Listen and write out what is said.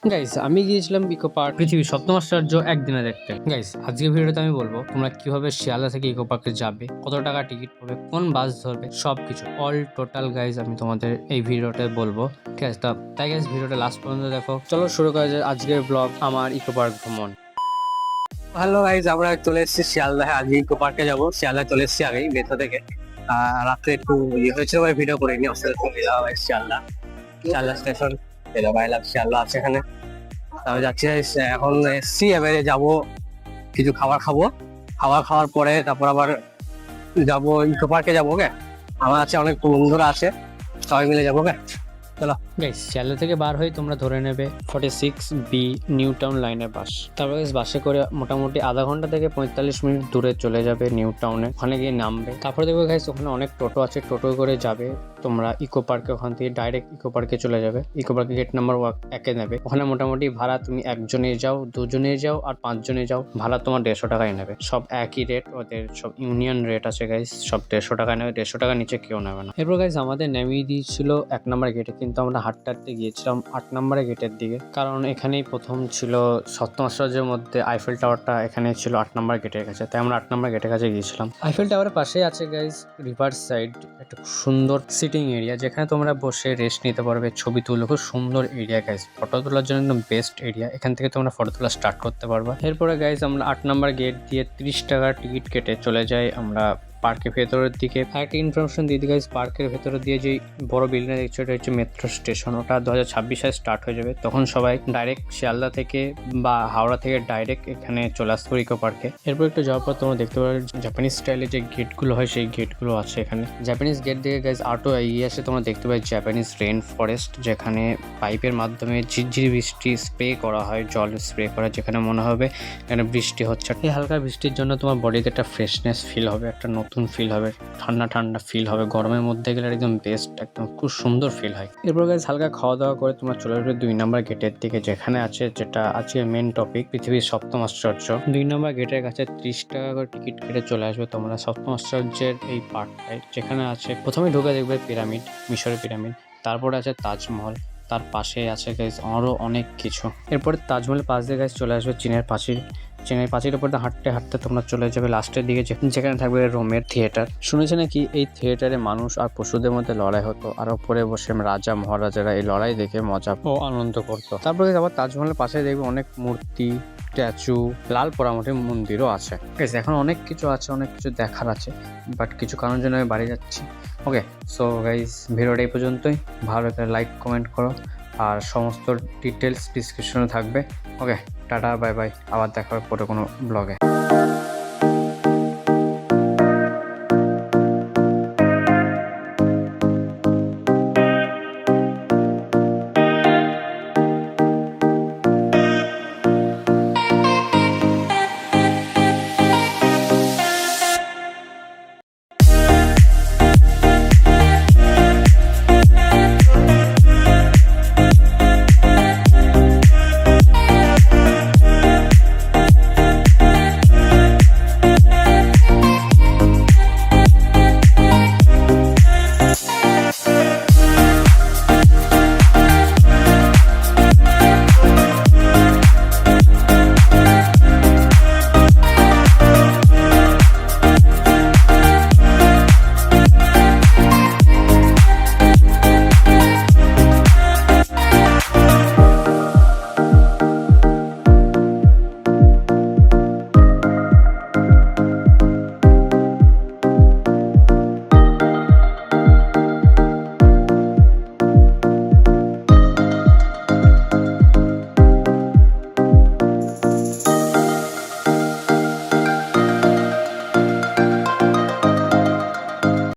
Guys আমি গিয়েছিলাম eco park, পৃথিবীর সপ্তম আশ্চর্য একদিনে দেখতে। গাইস আজকের ভিডিওতে আমি বলবো তোমরা কিভাবে শিয়ালদা থেকে ইকো পার্কে যাবে, কত টাকা টিকিট পাবে, কোন বাস ধরবে, সবকিছু অল টোটাল গাইস আমি তোমাদের এই ভিডিওতে বলবো। ঠিক আছে, তাই গাইস ভিডিওটা লাস্ট পর্যন্ত দেখো। চলো শুরু করা যায় আজকের ব্লগ, আমার ইকো পার্ক ভ্রমণ। হ্যালো গাইজ, আমরা চলে এসেছি শিয়ালদায়। আজকে ইকো পার্কে যাবো। শিয়ালদায় চলে এসেছি আগেই বেথা থেকে। রাত্রে একটু হয়েছিল, ভিডিও করে নি। শিয়ালদা শিয়ালদা স্টেশন শিয়ালদা আছে এখানে। আমি যাচ্ছি, এখন এসছি। এবারে যাবো, কিছু খাবার খাবো। খাওয়ার পরে তারপর আবার যাবো ইকো পার্কে যাবো। ওকে, আমার আছে অনেক বন্ধুরা আছে, সবাই মিলে যাবো। ওকে চলো গাইস শিয়ালদা থেকে বার হয়ে তোমরা ধরে নেবে 46B নিউ টাউন লাইনের বাস। তারপর গাইস বাসে করে মোটামুটি আধা ঘন্টা থেকে 45 মিনিট দূরে চলে যাবে নিউ টাউনে। ওখানে গিয়ে নামবে, তারপরে দেখবে গাইস ওখানে অনেক টোটো আছে, টোটো করে যাবে তোমরা ইকো পার্কে। ওখান থেকে ডাইরেক্ট ইকো পার্কে চলে যাবে। ইকো পার্কে গেট নাম্বার 1 নেবে। ওখানে মোটামুটি ভাড়া তুমি একজনে যাও, দুজনে যাও আর 5 জনে যাও, ভাড়া তোমার 150 টাকাই নেবে। সব একই রেট, ওদের সব ইউনিয়ন রেট আছে গাইস। সব 150 টাকা নেবে, 150 টাকা নিচে কেউ নেবে না। এরপর গাইস আমাদের নামিয়ে দিয়েছিল 1 নম্বর গেটে, কিন্তু আমরা হাঁটতে গিয়েছিলাম 8 নম্বরের গেটের দিকে, কারণ এখানেই প্রথম ছিল সপ্তম আশ্চর্যের মধ্যে আইফেল টাওয়ারটা। এখানে ছিল 8 নম্বর গেটের কাছে, তাই আমরা 8 নম্বর গেটের কাছে গিয়েছিলাম। আইফেল টাওয়ারের পাশেই আছে গাইস রিভার সাইড, একটা সুন্দর সিটিং এরিয়া, যেখানে তোমরা বসে রেস্ট নিতে পারবে, ছবি তুলে। খুব সুন্দর এরিয়া গাইস, ফটো তোলার জন্য একদম বেস্ট এরিয়া। এখান থেকে তোমরা ফটো তোলা স্টার্ট করতে পারবে। এরপরে গাইস আমরা 8 নম্বর গেট দিয়ে 30 টাকার টিকিট কেটে চলে যাই আমরা পার্কের ভেতরের দিকে। একটা ইনফরমেশন দিয়ে দিই গাইস, পার্কের ভেতরে দিয়ে যে বড় বিল্ডিং দেখছো, এটা হচ্ছে মেট্রো স্টেশন। ওটা 2026 সালে স্টার্ট হয়ে যাবে। তখন সবাই ডাইরেক্ট শিয়ালদা থেকে বা হাওড়া থেকে ডাইরেক্ট এখানে চলে আসতে পারে ইকো পার্কে। এরপর একটু যাওয়ার পর তোমরা দেখতে পাবে জাপানিজ স্টাইলে যে গেটগুলো হয়, সেই গেটগুলো আছে এখানে। জাপানিজ গেট দিকে গাইস আটো এগিয়ে আসে, তোমরা দেখতে পাবে জাপানিজ রেন ফরেস্ট, যেখানে পাইপের মাধ্যমে ঝিরঝিরি বৃষ্টি স্প্রে করা হয়, জল স্প্রে করা, যেখানে মনে হবে এখানে বৃষ্টি হচ্ছে। এই হালকা বৃষ্টির জন্য তোমার বডিতে একটা ফ্রেশনেস ফিল হবে, একটা নতুন ফিল হবে, ঠান্ডা ঠান্ডা ফিল হবে। গরমের মধ্যে গেলে একদম বেস্ট, একদম খুব সুন্দর ফিল হয়। এরপর গাইস হালকা খাওয়া দাওয়া করে তোমরা চলে আসবে 2 নম্বর গেটের দিকে, যেখানে আছে যেটা আজকে মেন টপিক, পৃথিবীর সপ্তম আশ্চর্য। 2 নম্বর গেটের কাছে 30 টাকা করে টিকিট কেটে চলে আসবে তোমরা সপ্তম আশ্চর্যের এই পার্কটায়, যেখানে আছে প্রথমে ঢুকে দেখবে পিরামিড, মিশরের পিরামিড। তারপরে আছে তাজমহল, তার পাশে আছে গাইস আরো অনেক কিছু। এরপরে তাজমহলের পাশ দিয়ে গাইস চলে আসবে চীনের পাঁচিল। চীনের পাঁচিলের উপর হাঁটতে হাঁটতে তোমরা চলে যাবে লাস্টের দিকে, যেখানে থাকবে রোমের থিয়েটার। শুনেছে নাকি এই থিয়েটারে মানুষ আর পশুদের মধ্যে লড়াই হতো, আর ওপরে বসে রাজা মহারাজারা এই লড়াই দেখে মজা ও আনন্দ করতো। তারপরে আবার তাজমহলের পাশে দেখবে অনেক মূর্তি, স্ট্যাচু, লাল পোড়ামাটির মন্দিরও আছে। এখন অনেক কিছু আছে, অনেক কিছু দেখার আছে, বাট কিছু কারণের জন্য আমি বাড়ি যাচ্ছি। ওকে, সো গাইস ভিডিওটা এই পর্যন্তই। ভালো করে লাইক কমেন্ট করো, আর সমস্ত ডিটেলস ডিসক্রিপশনে থাকবে। ওকে, টাটা, বাই বাই, আবার দেখা হবে পরে কোনো ব্লগে।